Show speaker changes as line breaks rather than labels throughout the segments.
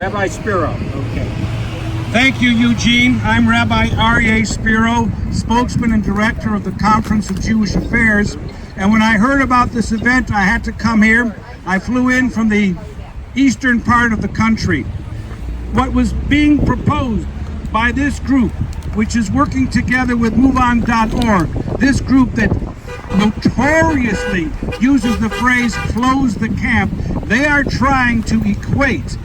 Rabbi Spiro.
Okay. Thank you, Eugene. I'm Rabbi Spiro, spokesman and director of the Conference of Jewish Affairs. And when I heard about this event, I had to come here. I flew in from the eastern part of the country. What was being proposed by this group, which is working together with MoveOn.org, this group that notoriously uses the phrase close the camp, they are trying to equate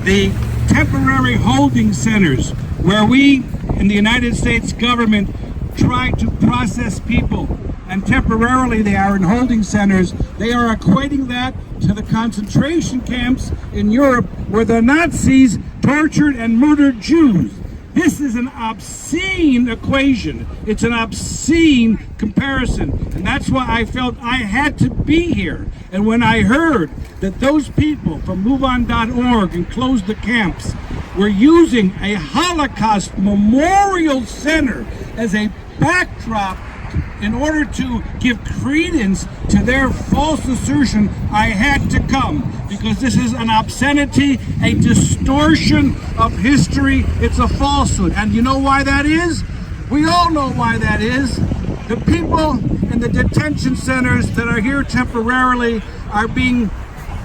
the temporary holding centers where we in the United States government try to process people, and temporarily they are in holding centers. They are equating that to the concentration camps in Europe where the Nazis tortured and murdered Jews. This is an obscene equation. It's an obscene comparison. And that's why I felt I had to be here. And when I heard that those people from MoveOn.org and Close the Camps were using a Holocaust memorial center as a backdrop in order to give credence to their false assertion, I had to come, because this is an obscenity, a distortion of history. It's a falsehood. And you know why that is? We all know why that is. The people in the detention centers that are here temporarily are being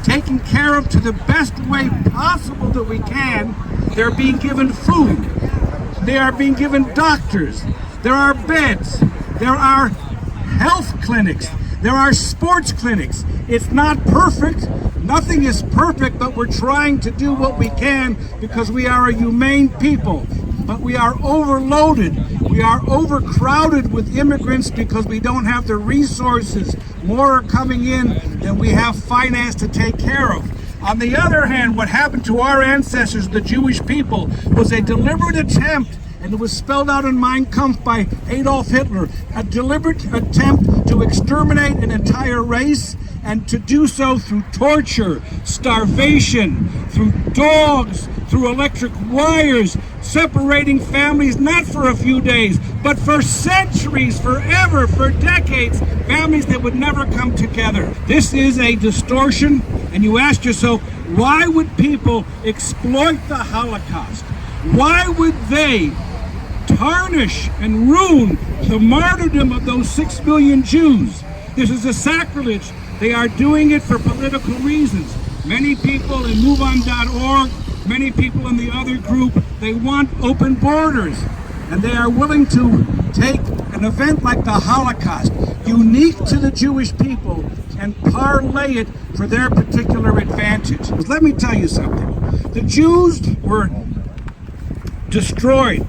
taken care of to the best way possible that we can. They're being given food. They are being given doctors. There are beds. There are health clinics. There are sports clinics. It's not perfect. Nothing is perfect, but we're trying to do what we can because we are a humane people. But we are overloaded. We are overcrowded with immigrants because we don't have the resources. More are coming in than we have finance to take care of. On the other hand, what happened to our ancestors, the Jewish people, was a deliberate attempt, and it was spelled out in Mein Kampf by Adolf Hitler, a deliberate attempt to exterminate an entire race, and to do so through torture, starvation, through dogs, through electric wires, separating families not for a few days, but for centuries, forever, for decades, families that would never come together. This is a distortion, and you ask yourself, why would people exploit the Holocaust? Why would they tarnish and ruin the martyrdom of those 6 million Jews? This is a sacrilege. They are doing it for political reasons. Many people in MoveOn.org, many people in the other group, they want open borders. And they are willing to take an event like the Holocaust, unique to the Jewish people, and parlay it for their particular advantage. But let me tell you something. The Jews were destroyed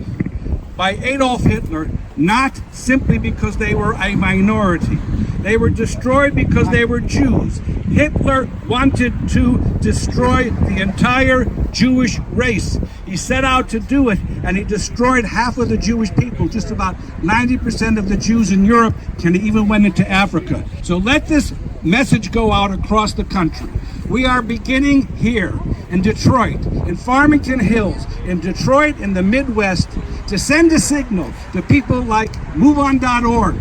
by Adolf Hitler, not simply because they were a minority. They were destroyed because they were Jews. Hitler wanted to destroy the entire Jewish race. He set out to do it, and he destroyed half of the Jewish people, just about 90% of the Jews in Europe, and he even went into Africa. So let this message go out across the country. We are beginning here in Detroit, in Farmington Hills, in Detroit, in the Midwest, to send a signal to people like MoveOn.org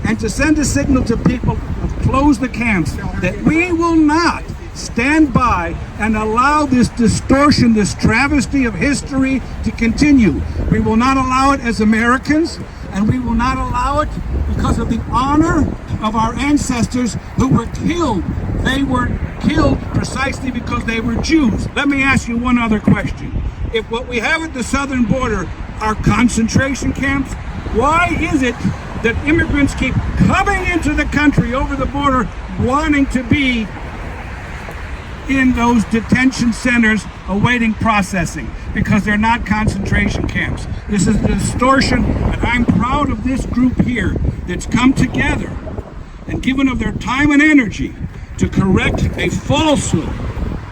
and to send a signal to people of Close the Camps that we will not stand by and allow this distortion, this travesty of history to continue. We will not allow it as Americans, and we will not allow it because of the honor of our ancestors who were killed. They were killed precisely because they were Jews. Let me ask you one other question. If what we have at the southern border are concentration camps, why is it that immigrants keep coming into the country over the border wanting to be in those detention centers awaiting processing? Because they're not concentration camps. This is a distortion, and I'm proud of this group here that's come together and given of their time and energy to correct a falsehood.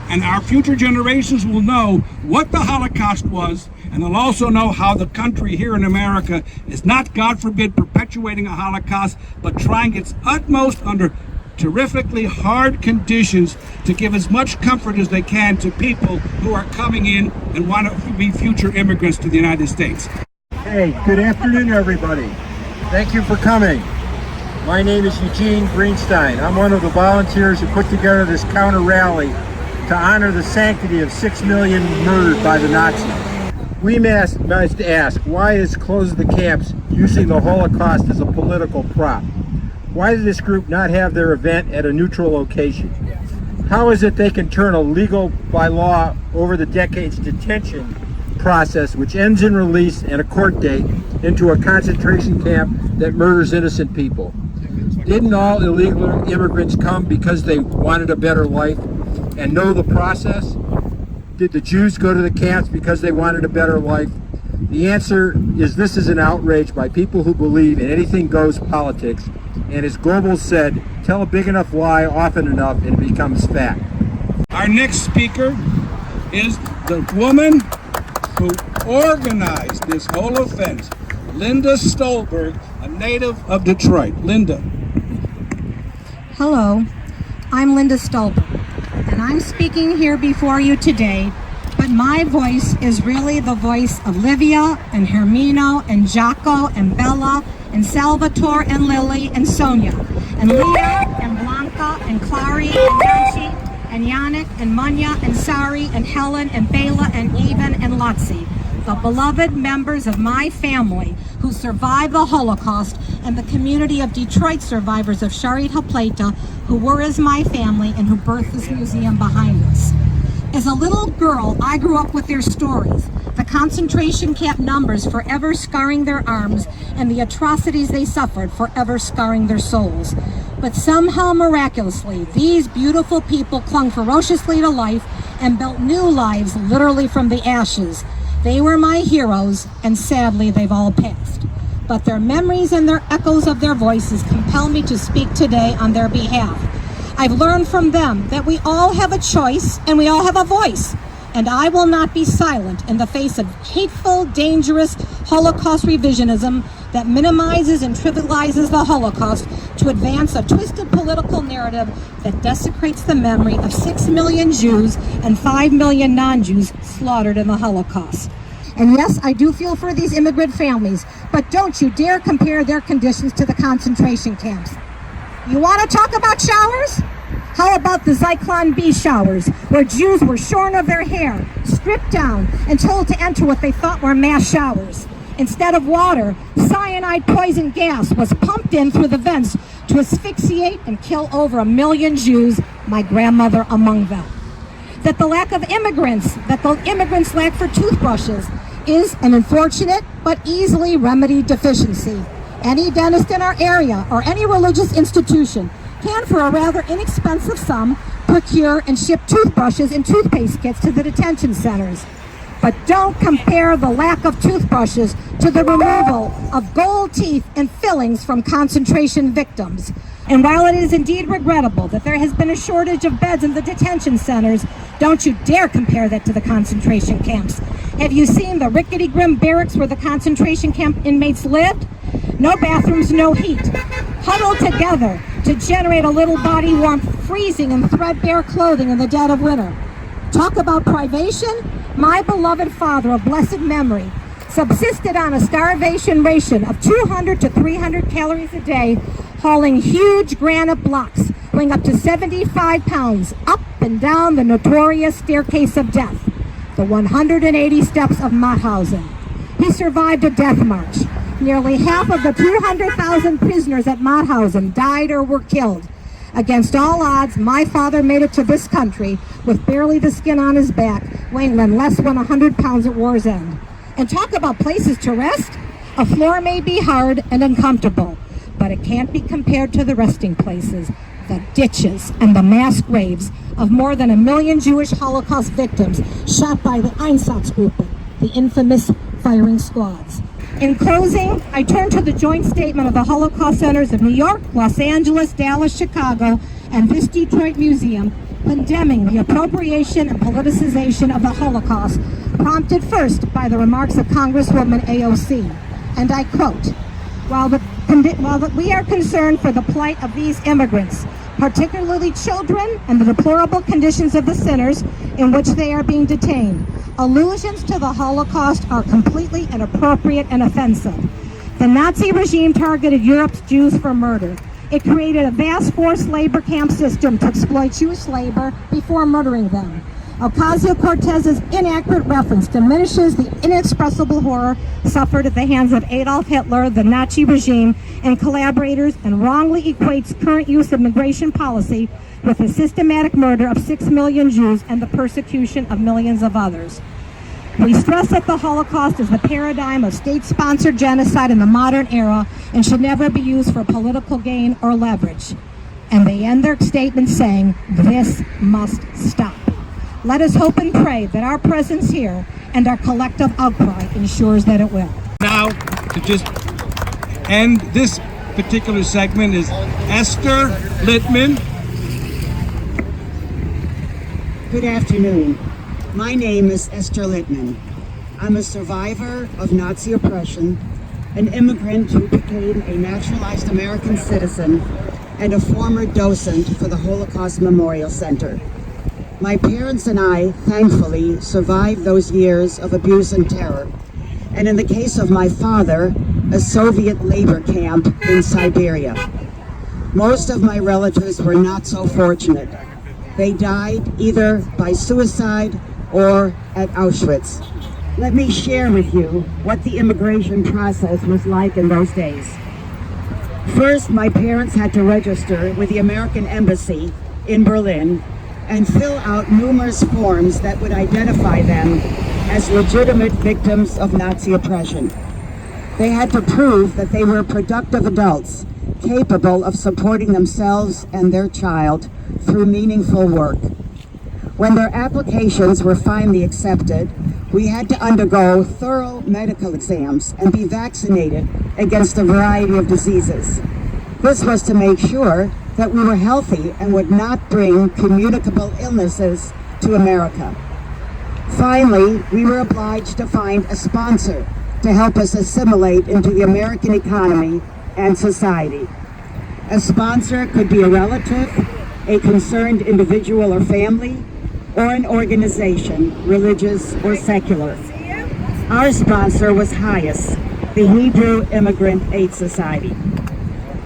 And our future generations will know what the Holocaust was, and they'll also know how the country here in America is not, God forbid, perpetuating a Holocaust, but trying its utmost under terrifically hard conditions to give as much comfort as they can to people who are coming in and want to be future immigrants to the United States.
Hey, good afternoon, everybody. Thank you for coming. My name is Eugene Greenstein. I'm one of the volunteers who put together this counter rally to honor the sanctity of 6 million murdered by the Nazis. We must ask, why is closing the camps using the Holocaust as a political prop? Why did this group not have their event at a neutral location? How is it they can turn a legal by law over the decades detention process, which ends in release and a court date, into a concentration camp that murders innocent people? Didn't all illegal immigrants come because they wanted a better life and know the process? Did the Jews go to the camps because they wanted a better life? The answer is this is an outrage by people who believe in anything goes politics, and as Goebbels said, tell a big enough lie often enough and it becomes fact.
Our next speaker is the woman who organized this whole offense, Linda Stolberg, a native of Detroit. Linda.
Hello, I'm Linda Stolberg, and I'm speaking here before you today, but my voice is really the voice of Livia and Hermino and Jaco and Bella and Salvatore and Lily and Sonia and Leah and Blanca and Clary and Yanchi and Yannick and Munya and Sari and Helen and Bela and Even and Lotzi, the beloved members of my family who survived the Holocaust, and the community of Detroit survivors of Sharit HaPleita who were as my family and who birthed this museum behind us. As a little girl, I grew up with their stories, the concentration camp numbers forever scarring their arms, and the atrocities they suffered forever scarring their souls. But somehow, miraculously, these beautiful people clung ferociously to life and built new lives literally from the ashes. They were my heroes, and sadly, they've all passed. But their memories and their echoes of their voices compel me to speak today on their behalf. I've learned from them that we all have a choice and we all have a voice. And I will not be silent in the face of hateful, dangerous Holocaust revisionism that minimizes and trivializes the Holocaust to advance a twisted political narrative that desecrates the memory of 6 million Jews and 5 million non-Jews slaughtered in the Holocaust. And yes, I do feel for these immigrant families, but don't you dare compare their conditions to the concentration camps. You want to talk about showers? How about the Zyklon B showers, where Jews were shorn of their hair, stripped down, and told to enter what they thought were mass showers? Instead of water, cyanide poison gas was pumped in through the vents to asphyxiate and kill over 1 million Jews, my grandmother among them. That the immigrants lack for toothbrushes is an unfortunate but easily remedied deficiency. Any dentist in our area or any religious institution can, for a rather inexpensive sum, procure and ship toothbrushes and toothpaste kits to the detention centers. But don't compare the lack of toothbrushes to the removal of gold teeth and fillings from concentration victims. And while it is indeed regrettable that there has been a shortage of beds in the detention centers, don't you dare compare that to the concentration camps. Have you seen the rickety grim barracks where the concentration camp inmates lived? No bathrooms, no heat. Huddled together to generate a little body warmth, freezing in threadbare clothing in the dead of winter. Talk about privation. My beloved father of blessed memory subsisted on a starvation ration of 200 to 300 calories a day, hauling huge granite blocks weighing up to 75 pounds up and down the notorious staircase of death, the 180 steps of Mauthausen. He survived a death march. Nearly half of the 200,000 prisoners at Mauthausen died or were killed. Against all odds, my father made it to this country with barely the skin on his back, weighing less than 100 pounds at war's end. And talk about places to rest. A floor may be hard and uncomfortable, but it can't be compared to the resting places, the ditches and the mass graves of more than 1 million Jewish Holocaust victims shot by the Einsatzgruppe, the infamous firing squads. In closing, I turn to the joint statement of the Holocaust Centers of New York, Los Angeles, Dallas, Chicago, and this Detroit Museum, condemning the appropriation and politicization of the Holocaust, prompted first by the remarks of Congresswoman AOC. And I quote, while we are concerned for the plight of these immigrants, particularly children, and the deplorable conditions of the centers in which they are being detained, allusions to the Holocaust are completely inappropriate and offensive. The Nazi regime targeted Europe's Jews for murder. It created a vast forced labor camp system to exploit Jewish labor before murdering them. Ocasio-Cortez's inaccurate reference diminishes the inexpressible horror suffered at the hands of Adolf Hitler, the Nazi regime, and collaborators, and wrongly equates current use of immigration policy with the systematic murder of 6 million Jews and the persecution of millions of others. We stress that the Holocaust is the paradigm of state-sponsored genocide in the modern era and should never be used for political gain or leverage. And they end their statement saying, "This must stop." Let us hope and pray that our presence here and our collective outcry ensures that it will.
Now, to just end this particular segment is Esther Lippmann.
Good afternoon. My name is Esther Lippmann. I'm a survivor of Nazi oppression, an immigrant who became a naturalized American citizen, and a former docent for the Holocaust Memorial Center. My parents and I, thankfully, survived those years of abuse and terror, and in the case of my father, a Soviet labor camp in Siberia. Most of my relatives were not so fortunate. They died either by suicide or at Auschwitz. Let me share with you what the immigration process was like in those days. First, my parents had to register with the American Embassy in Berlin and fill out numerous forms that would identify them as legitimate victims of Nazi oppression. They had to prove that they were productive adults, capable of supporting themselves and their child through meaningful work. When their applications were finally accepted, we had to undergo thorough medical exams and be vaccinated against a variety of diseases. This was to make sure that we were healthy and would not bring communicable illnesses to America. Finally, we were obliged to find a sponsor to help us assimilate into the American economy and society. A sponsor could be a relative, a concerned individual or family, or an organization, religious or secular. Our sponsor was HIAS, the Hebrew Immigrant Aid Society.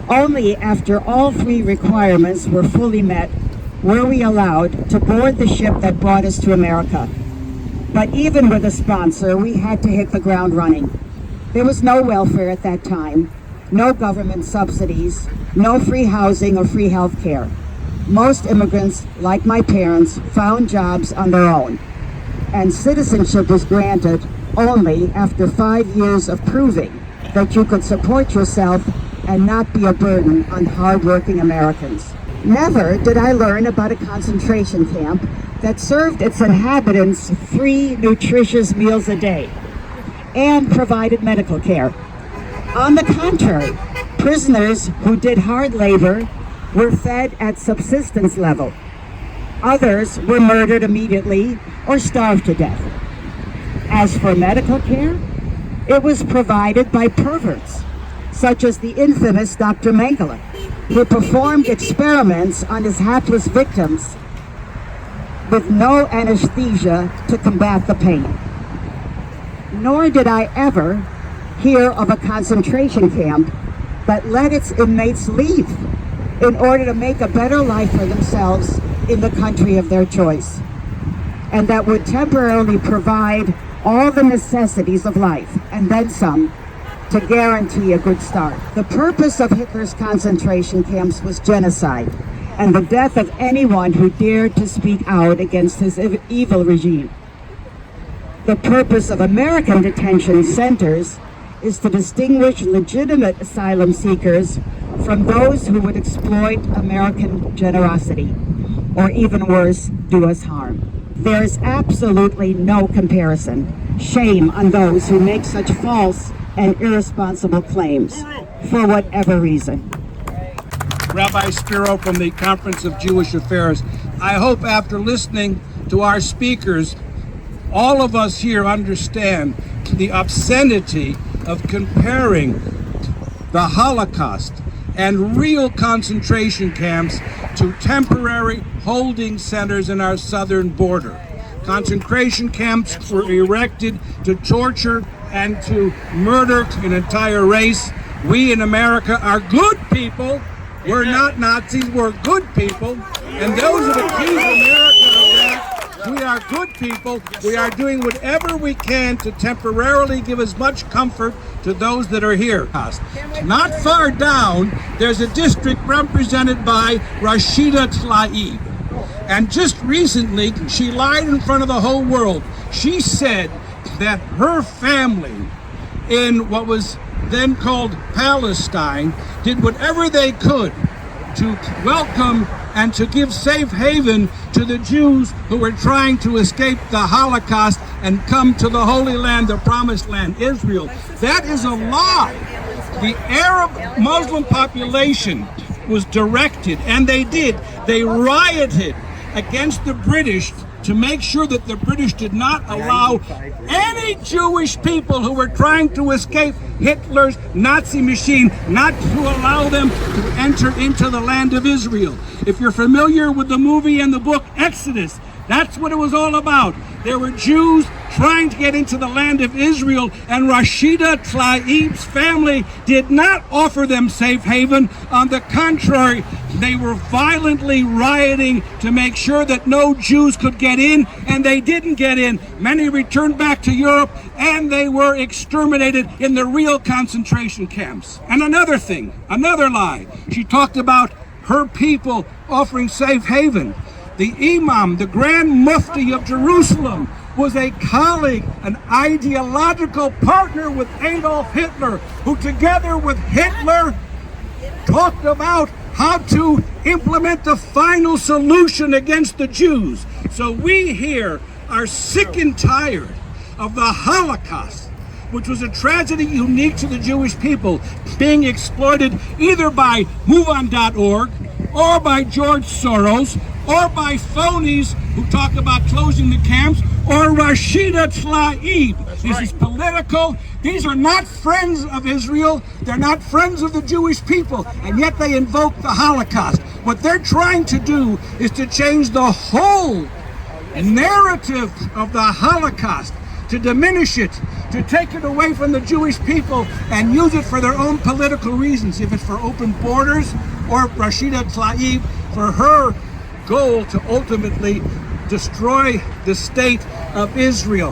Only after all three requirements were fully met were we allowed to board the ship that brought us to America. But even with a sponsor, we had to hit the ground running. There was no welfare at that time, no government subsidies, no free housing or free health care. Most immigrants, like my parents, found jobs on their own, and citizenship was granted only after 5 years of proving that you could support yourself and not be a burden on hardworking Americans. Never did I learn about a concentration camp that served its inhabitants 3 nutritious meals a day and provided medical care. On the contrary, prisoners who did hard labor were fed at subsistence level. Others were murdered immediately or starved to death. As for medical care, it was provided by perverts, such as the infamous Dr. Mengele, who performed experiments on his hapless victims with no anesthesia to combat the pain. Nor did I ever hear of a concentration camp that let its inmates leave in order to make a better life for themselves in the country of their choice, and that would temporarily provide all the necessities of life, and then some, to guarantee a good start. The purpose of Hitler's concentration camps was genocide, and the death of anyone who dared to speak out against his evil regime. The purpose of American detention centers is to distinguish legitimate asylum seekers from those who would exploit American generosity, or even worse, do us harm. There is absolutely no comparison. Shame on those who make such false and irresponsible claims, for whatever reason.
Rabbi Spiro from the Conference of Jewish Affairs. I hope after listening to our speakers, all of us here understand the obscenity of comparing the Holocaust and real concentration camps to temporary holding centers in our southern border. Concentration camps were erected to torture and to murder an entire race. We in America are good people. We're not Nazis, we're good people. And those that accuse America of that We are good people. We are doing whatever we can to temporarily give as much comfort to those that are here. Not far down, there's a district represented by Rashida Tlaib. And just recently, she lied in front of the whole world. She said that her family in what was then called Palestine did whatever they could to welcome and to give safe haven to the Jews who were trying to escape the Holocaust and come to the Holy Land, the Promised Land, Israel. That is a lie. The Arab Muslim population was directed, and they rioted against the British to make sure that the British did not allow any Jewish people who were trying to escape Hitler's Nazi machine, not to allow them to enter into the land of Israel. If you're familiar with the movie and the book Exodus, that's what it was all about. There were Jews trying to get into the land of Israel, and Rashida Tlaib's family did not offer them safe haven. On the contrary, they were violently rioting to make sure that no Jews could get in, and they didn't get in. Many returned back to Europe, and they were exterminated in the real concentration camps. And another thing, another lie. She talked about her people offering safe haven. The Imam, the Grand Mufti of Jerusalem, was a colleague, an ideological partner with Adolf Hitler, who together with Hitler talked about how to implement the final solution against the Jews. So we here are sick and tired of the Holocaust, which was a tragedy unique to the Jewish people, being exploited either by MoveOn.org or by George Soros or by phonies who talk about closing the camps, or Rashida Tlaib. This is political. These are not friends of Israel. They're not friends of the Jewish people, and yet they invoke the Holocaust. What they're trying to do is to change the whole narrative of the Holocaust, to diminish it, to take it away from the Jewish people and use it for their own political reasons, if it's for open borders, or Rashida Tlaib for her goal to ultimately destroy the state of Israel.